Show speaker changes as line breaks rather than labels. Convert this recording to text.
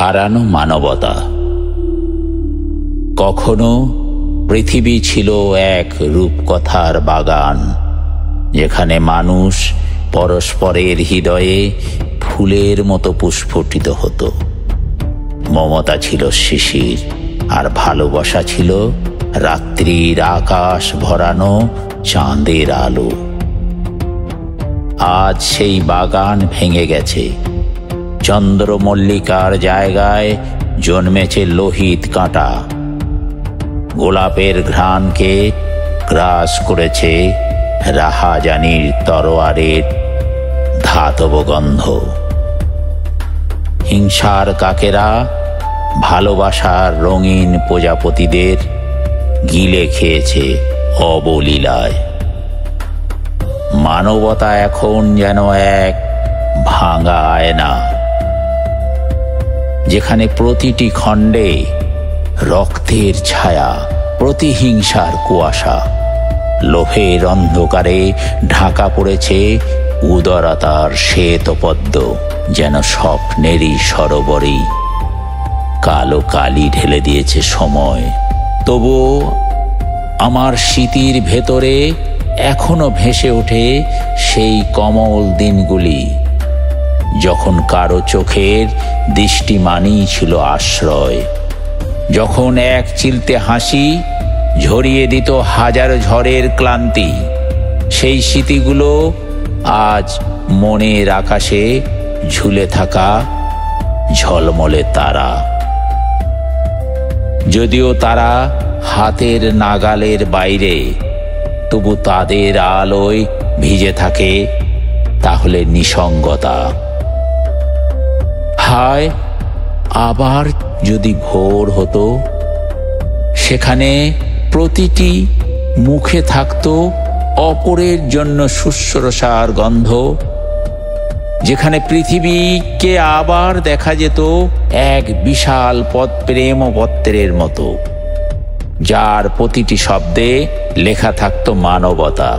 হারানো মানবতা। কখনো পৃথিবী ছিল এক রূপকথার বাগান, যেখানে মানুষ পরস্পরের হৃদয়ে ফুলের মতো পুষ্পটিত হতো। মমতা ছিল শিশির, আর ভালোবাসা ছিল রাত্রির আকাশ ভরানো চাঁদের আলো। আজ সেই বাগান ভেঙে গেছে। চন্দ্রমল্লিকার জায়গায় জন্মেছে লোহিত কাঁটা। গোলাপের ঘ্রাণকে গ্রাস করেছে রাহাজানির তরোয়ারের ধাতব গন্ধ। হিংসার কাকেরা ভালোবাসার রঙিন প্রজাপতিদের গিলে খেয়েছে অবলীলায়। মানবতা এখন যেন এক ভাঙা আয়না, যেখানে প্রতিটি খণ্ডে রক্তের ছায়া, প্রতিহিংসার কুয়াশা। লোভের অন্ধকারে ঢাকা পড়েছে উদারতার শ্বেতপদ্ম, যেন স্বপ্নেরই সরোবরেই কালো কালি ঢেলে দিয়েছে সময়। তবুও আমার স্মৃতির ভেতরে এখনো ভেসে ওঠে সেই কমল দিনগুলি, যখন কারো চোখের দৃষ্টিমানই ছিল আশ্রয়, যখন এক চিলতে হাসি ঝরিয়ে দিত হাজার ঝড়ের ক্লান্তি। সেই স্মৃতিগুলো আজ মনের আকাশে ঝুলে থাকা ঝলমলে তারা। যদিও তারা হাতের নাগালের বাইরে, তবু তাদের আলোয় ভিজে থাকে তাহলে নিসঙ্গতা। হায়, আবার যদি ভোর হতো, সেখানে প্রতিটি মুখে থাকতো অপরের জন্য শুশ্রূষার গন্ধ, যেখানে পৃথিবীকে আবার দেখা যেত এক বিশাল প্রেমপত্রের মতো, যার প্রতিটি শব্দে লেখা থাকতো মানবতা।